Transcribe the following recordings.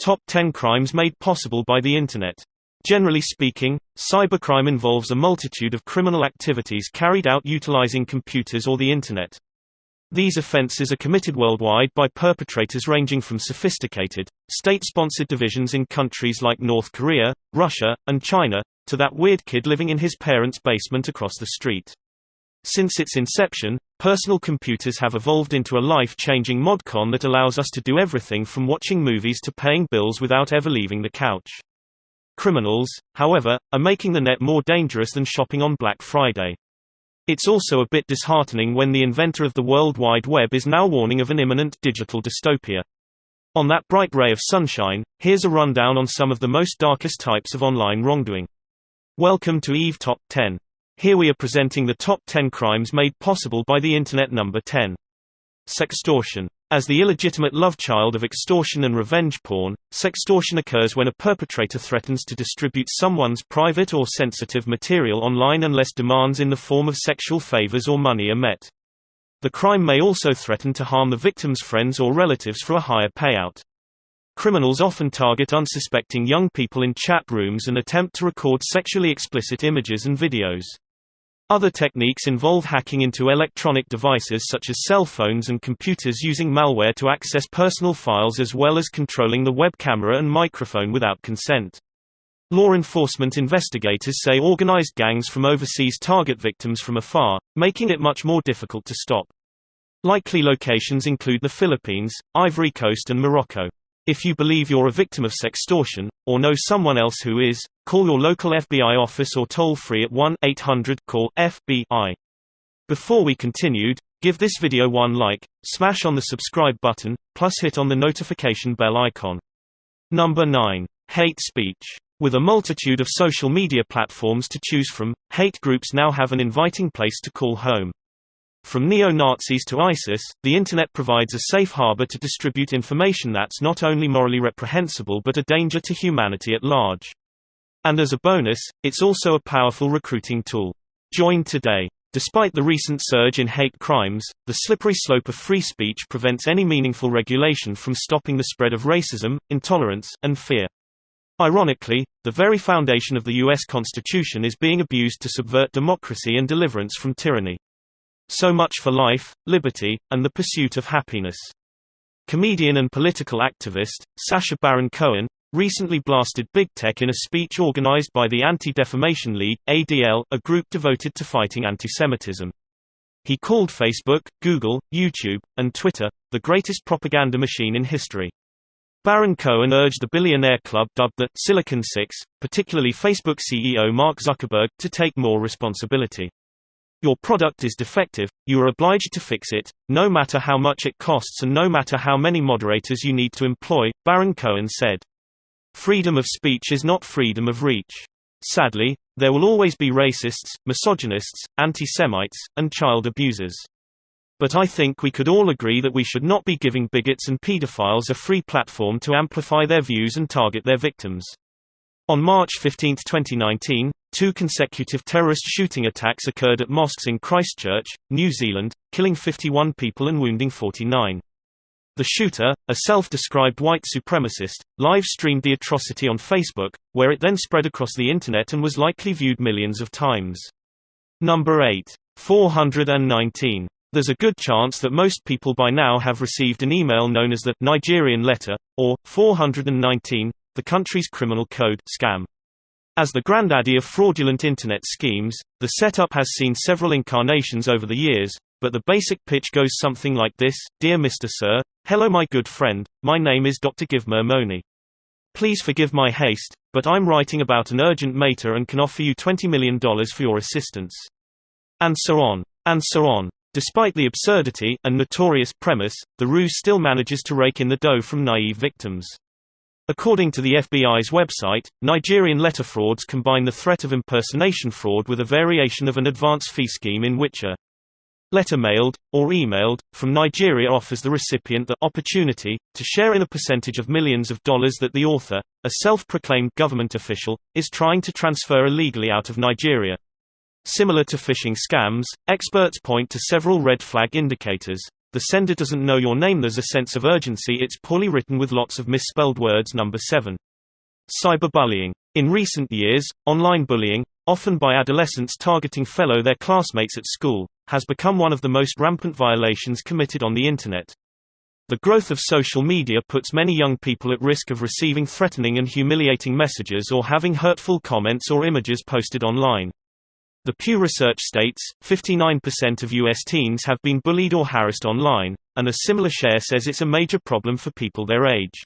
Top 10 crimes made possible by the Internet. Generally speaking, cybercrime involves a multitude of criminal activities carried out utilizing computers or the Internet. These offenses are committed worldwide by perpetrators ranging from sophisticated, state-sponsored divisions in countries like North Korea, Russia, and China, to that weird kid living in his parents' basement across the street. Since its inception, personal computers have evolved into a life-changing modcon that allows us to do everything from watching movies to paying bills without ever leaving the couch. Criminals, however, are making the net more dangerous than shopping on Black Friday. It's also a bit disheartening when the inventor of the World Wide Web is now warning of an imminent digital dystopia. On that bright ray of sunshine, here's a rundown on some of the most darkest types of online wrongdoing. Welcome to EVE Top 10. Here we are presenting the top 10 crimes made possible by the Internet. Number 10. Sextortion. As the illegitimate love child of extortion and revenge porn, sextortion occurs when a perpetrator threatens to distribute someone's private or sensitive material online unless demands in the form of sexual favors or money are met. The crime may also threaten to harm the victim's friends or relatives for a higher payout. Criminals often target unsuspecting young people in chat rooms and attempt to record sexually explicit images and videos. Other techniques involve hacking into electronic devices such as cell phones and computers using malware to access personal files as well as controlling the web camera and microphone without consent. Law enforcement investigators say organized gangs from overseas target victims from afar, making it much more difficult to stop. Likely locations include the Philippines, Ivory Coast and Morocco. If you believe you're a victim of sextortion, or know someone else who is, call your local FBI office or toll-free at 1-800-CALL-FBI. Before we continued, give this video one like, smash on the subscribe button, plus hit on the notification bell icon. Number 9. Hate speech. With a multitude of social media platforms to choose from, hate groups now have an inviting place to call home. From neo-Nazis to ISIS, the Internet provides a safe harbor to distribute information that's not only morally reprehensible but a danger to humanity at large. And as a bonus, it's also a powerful recruiting tool. Join today. Despite the recent surge in hate crimes, the slippery slope of free speech prevents any meaningful regulation from stopping the spread of racism, intolerance, and fear. Ironically, the very foundation of the U.S. Constitution is being abused to subvert democracy and deliverance from tyranny. So much for life, liberty, and the pursuit of happiness. Comedian and political activist, Sacha Baron Cohen, recently blasted big tech in a speech organized by the Anti-Defamation League, ADL, a group devoted to fighting antisemitism. He called Facebook, Google, YouTube, and Twitter, the greatest propaganda machine in history. Baron Cohen urged the billionaire club dubbed the Silicon Six, particularly Facebook CEO Mark Zuckerberg, to take more responsibility. Your product is defective, you are obliged to fix it, no matter how much it costs and no matter how many moderators you need to employ, Baron Cohen said. Freedom of speech is not freedom of reach. Sadly, there will always be racists, misogynists, anti-Semites, and child abusers. But I think we could all agree that we should not be giving bigots and pedophiles a free platform to amplify their views and target their victims. On March 15, 2019, 2 consecutive terrorist shooting attacks occurred at mosques in Christchurch, New Zealand, killing 51 people and wounding 49. The shooter, a self-described white supremacist, live-streamed the atrocity on Facebook, where it then spread across the Internet and was likely viewed millions of times. Number 8. 419. There's a good chance that most people by now have received an email known as the Nigerian letter, or 419, the country's criminal code scam. As the granddaddy of fraudulent Internet schemes, the setup has seen several incarnations over the years, but the basic pitch goes something like this: Dear Mr. Sir, hello my good friend, my name is Dr. Givmer Moni. Please forgive my haste, but I'm writing about an urgent matter and can offer you $20 million for your assistance. And so on. And so on. Despite the absurdity and notorious premise, the ruse still manages to rake in the dough from naive victims. According to the FBI's website, Nigerian letter frauds combine the threat of impersonation fraud with a variation of an advance fee scheme in which a letter mailed, or emailed, from Nigeria offers the recipient the opportunity to share in a percentage of millions of dollars that the author, a self-proclaimed government official, is trying to transfer illegally out of Nigeria. Similar to phishing scams, experts point to several red flag indicators. the sender doesn't know your name. There's a sense of urgency. It's poorly written with lots of misspelled words. Number 7. Cyberbullying. In recent years, online bullying, often by adolescents targeting their classmates at school, has become one of the most rampant violations committed on the Internet. The growth of social media puts many young people at risk of receiving threatening and humiliating messages or having hurtful comments or images posted online. The Pew Research states, 59% of U.S. teens have been bullied or harassed online, and a similar share says it's a major problem for people their age.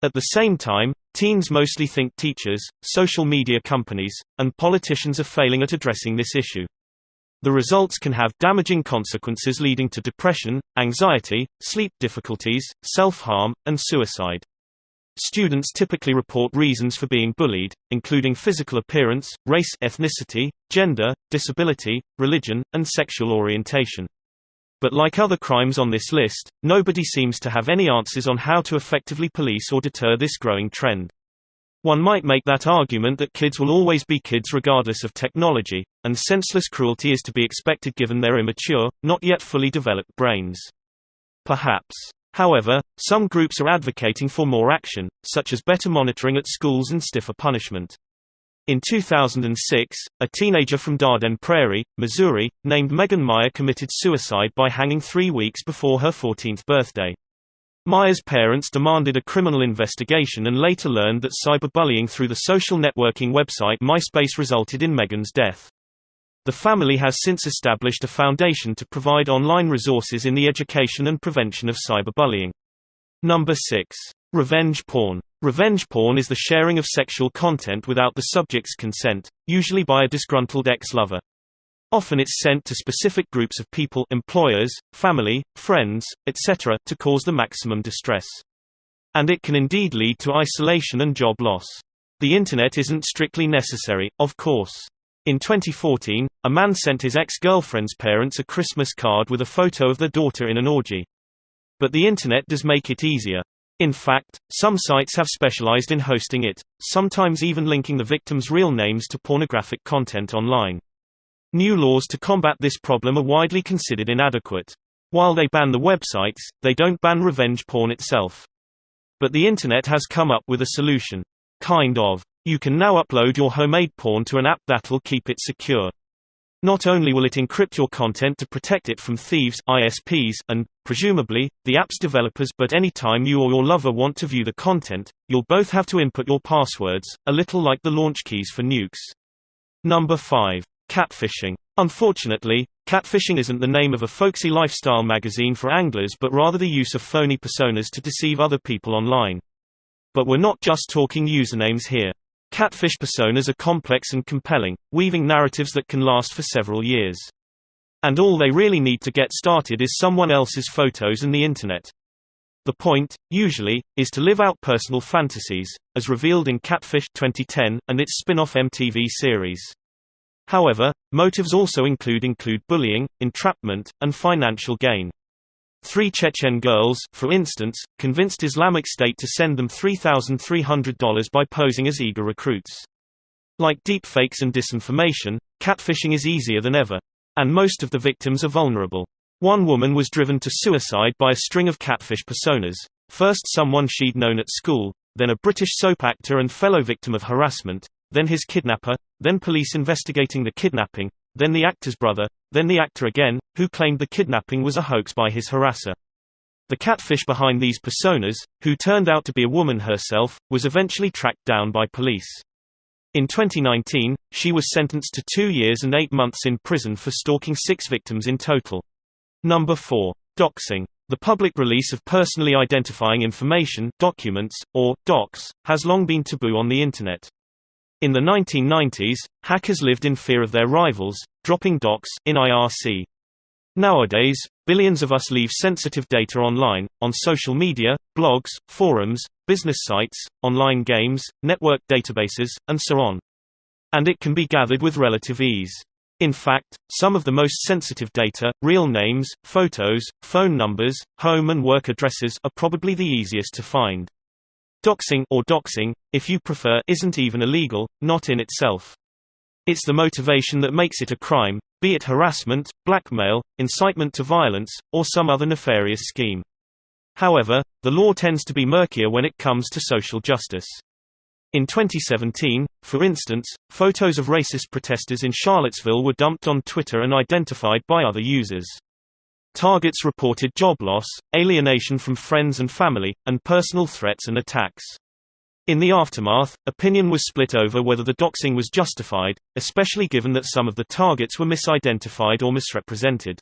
At the same time, teens mostly think teachers, social media companies, and politicians are failing at addressing this issue. The results can have damaging consequences leading to depression, anxiety, sleep difficulties, self-harm, and suicide. Students typically report reasons for being bullied, including physical appearance, race, ethnicity, gender, disability, religion, and sexual orientation. But like other crimes on this list, nobody seems to have any answers on how to effectively police or deter this growing trend. One might make that argument that kids will always be kids regardless of technology, and senseless cruelty is to be expected given their immature, not yet fully developed brains. Perhaps. However, some groups are advocating for more action, such as better monitoring at schools and stiffer punishment. In 2006, a teenager from Dardenne Prairie, Missouri, named Megan Meyer committed suicide by hanging 3 weeks before her 14th birthday. Meyer's parents demanded a criminal investigation and later learned that cyberbullying through the social networking website MySpace resulted in Megan's death. The family has since established a foundation to provide online resources in the education and prevention of cyberbullying. Number 6. Revenge porn. Revenge porn is the sharing of sexual content without the subject's consent, usually by a disgruntled ex-lover. Often it's sent to specific groups of people, employers, family, friends, etc., to cause the maximum distress. And it can indeed lead to isolation and job loss. The Internet isn't strictly necessary, of course. In 2014, a man sent his ex-girlfriend's parents a Christmas card with a photo of their daughter in an orgy. But the Internet does make it easier. In fact, some sites have specialized in hosting it, sometimes even linking the victims' real names to pornographic content online. New laws to combat this problem are widely considered inadequate. While they ban the websites, they don't ban revenge porn itself. But the Internet has come up with a solution. Kind of. You can now upload your homemade porn to an app that'll keep it secure. Not only will it encrypt your content to protect it from thieves, ISPs, and, presumably, the app's developers, but anytime you or your lover want to view the content, you'll both have to input your passwords, a little like the launch keys for nukes. Number 5. Catfishing. Unfortunately, catfishing isn't the name of a folksy lifestyle magazine for anglers but rather the use of phony personas to deceive other people online. But we're not just talking usernames here. Catfish personas are complex and compelling, weaving narratives that can last for several years. And all they really need to get started is someone else's photos and the Internet. The point, usually, is to live out personal fantasies, as revealed in Catfish 2010 and its spin-off MTV series. However, motives also include bullying, entrapment, and financial gain. 3 Chechen girls, for instance, convinced Islamic State to send them $3,300 by posing as eager recruits. Like deepfakes and disinformation, catfishing is easier than ever. And most of the victims are vulnerable. One woman was driven to suicide by a string of catfish personas, first someone she'd known at school, then a British soap actor and fellow victim of harassment, then his kidnapper, then police investigating the kidnapping, then the actor's brother, then the actor again, who claimed the kidnapping was a hoax by his harasser. The catfish behind these personas, who turned out to be a woman herself, was eventually tracked down by police. In 2019, she was sentenced to 2 years and 8 months in prison for stalking 6 victims in total. Number 4. Doxing. The public release of personally identifying information, documents, or docs, has long been taboo on the Internet. In the 1990s, hackers lived in fear of their rivals, dropping docs in IRC. Nowadays, billions of us leave sensitive data online, on social media, blogs, forums, business sites, online games, network databases, and so on. And it can be gathered with relative ease. In fact, some of the most sensitive data, real names, photos, phone numbers, home and work addresses, are probably the easiest to find. Doxing, or doxing, if you prefer, isn't even illegal, not in itself. It's the motivation that makes it a crime, be it harassment, blackmail, incitement to violence, or some other nefarious scheme. However, the law tends to be murkier when it comes to social justice. In 2017, for instance, photos of racist protesters in Charlottesville were dumped on Twitter and identified by other users. Targets reported job loss, alienation from friends and family, and personal threats and attacks. In the aftermath, opinion was split over whether the doxing was justified, especially given that some of the targets were misidentified or misrepresented.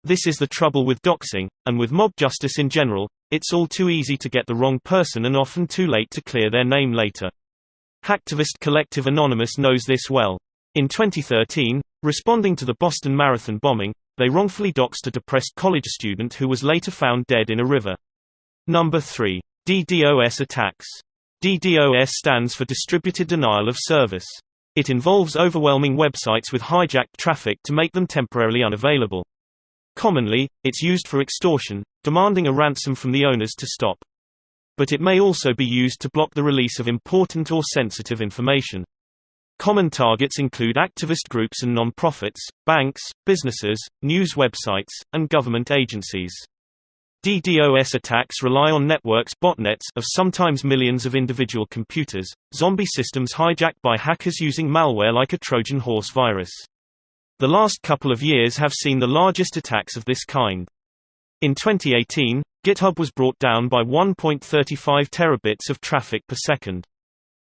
This is the trouble with doxing, and with mob justice in general. It's all too easy to get the wrong person and often too late to clear their name later. Hacktivist Collective Anonymous knows this well. In 2013, responding to the Boston Marathon bombing, they wrongfully doxed a depressed college student who was later found dead in a river. Number 3. DDoS attacks. DDoS stands for Distributed Denial of Service. It involves overwhelming websites with hijacked traffic to make them temporarily unavailable. Commonly, it's used for extortion, demanding a ransom from the owners to stop. But it may also be used to block the release of important or sensitive information. Common targets include activist groups and non-profits, banks, businesses, news websites, and government agencies. DDoS attacks rely on networks botnets of sometimes millions of individual computers, zombie systems hijacked by hackers using malware like a Trojan horse virus. The last couple of years have seen the largest attacks of this kind. In 2018, GitHub was brought down by 1.35 terabits of traffic per second.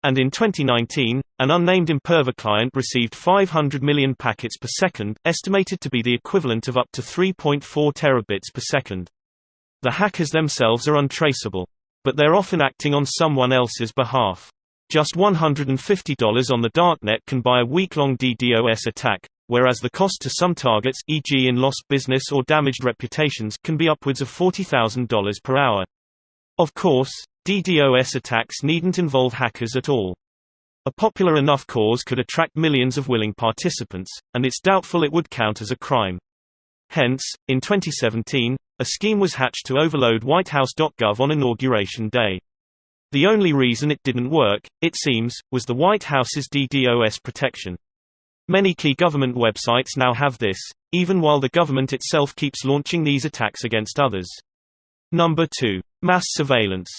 And in 2019, an unnamed Imperva client received 500 million packets per second, estimated to be the equivalent of up to 3.4 terabits per second. The hackers themselves are untraceable. But they're often acting on someone else's behalf. Just $150 on the darknet can buy a week-long DDoS attack, whereas the cost to some targets, e.g. in lost business or damaged reputations, can be upwards of $40,000 per hour. Of course, DDoS attacks needn't involve hackers at all. A popular enough cause could attract millions of willing participants, and it's doubtful it would count as a crime. Hence, in 2017, a scheme was hatched to overload WhiteHouse.gov on Inauguration Day. The only reason it didn't work, it seems, was the White House's DDoS protection. Many key government websites now have this, even while the government itself keeps launching these attacks against others. Number 2. Mass surveillance.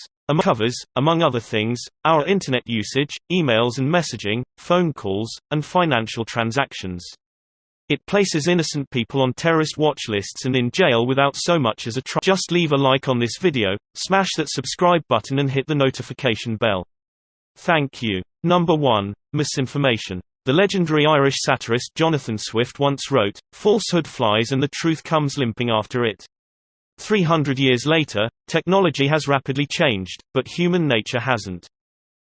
Covers, among other things, our internet usage, emails and messaging, phone calls, and financial transactions. It places innocent people on terrorist watch lists and in jail without so much as a try. Just leave a like on this video, smash that subscribe button and hit the notification bell. Thank you. Number 1. Misinformation. The legendary Irish satirist Jonathan Swift once wrote, "Falsehood flies and the truth comes limping after it." 300 years later, technology has rapidly changed, but human nature hasn't.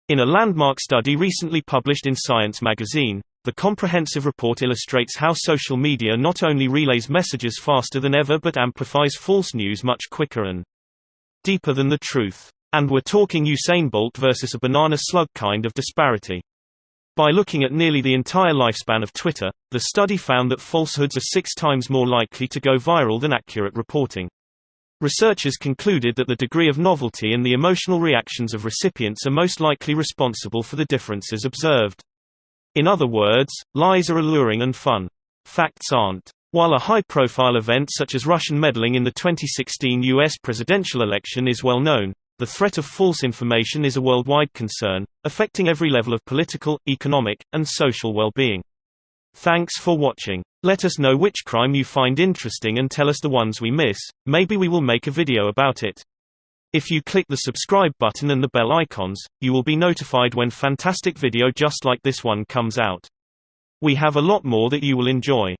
In a landmark study recently published in Science magazine, the comprehensive report illustrates how social media not only relays messages faster than ever but amplifies false news much quicker and deeper than the truth. And we're talking Usain Bolt versus a banana slug kind of disparity. By looking at nearly the entire lifespan of Twitter, the study found that falsehoods are 6 times more likely to go viral than accurate reporting. Researchers concluded that the degree of novelty and the emotional reactions of recipients are most likely responsible for the differences observed. In other words, lies are alluring and fun. Facts aren't. While a high-profile event such as Russian meddling in the 2016 U.S. presidential election is well known, the threat of false information is a worldwide concern, affecting every level of political, economic, and social well-being. Thanks for watching. Let us know which crime you find interesting and tell us the ones we miss, maybe we will make a video about it. If you click the subscribe button and the bell icons, you will be notified when fantastic video just like this one comes out. We have a lot more that you will enjoy.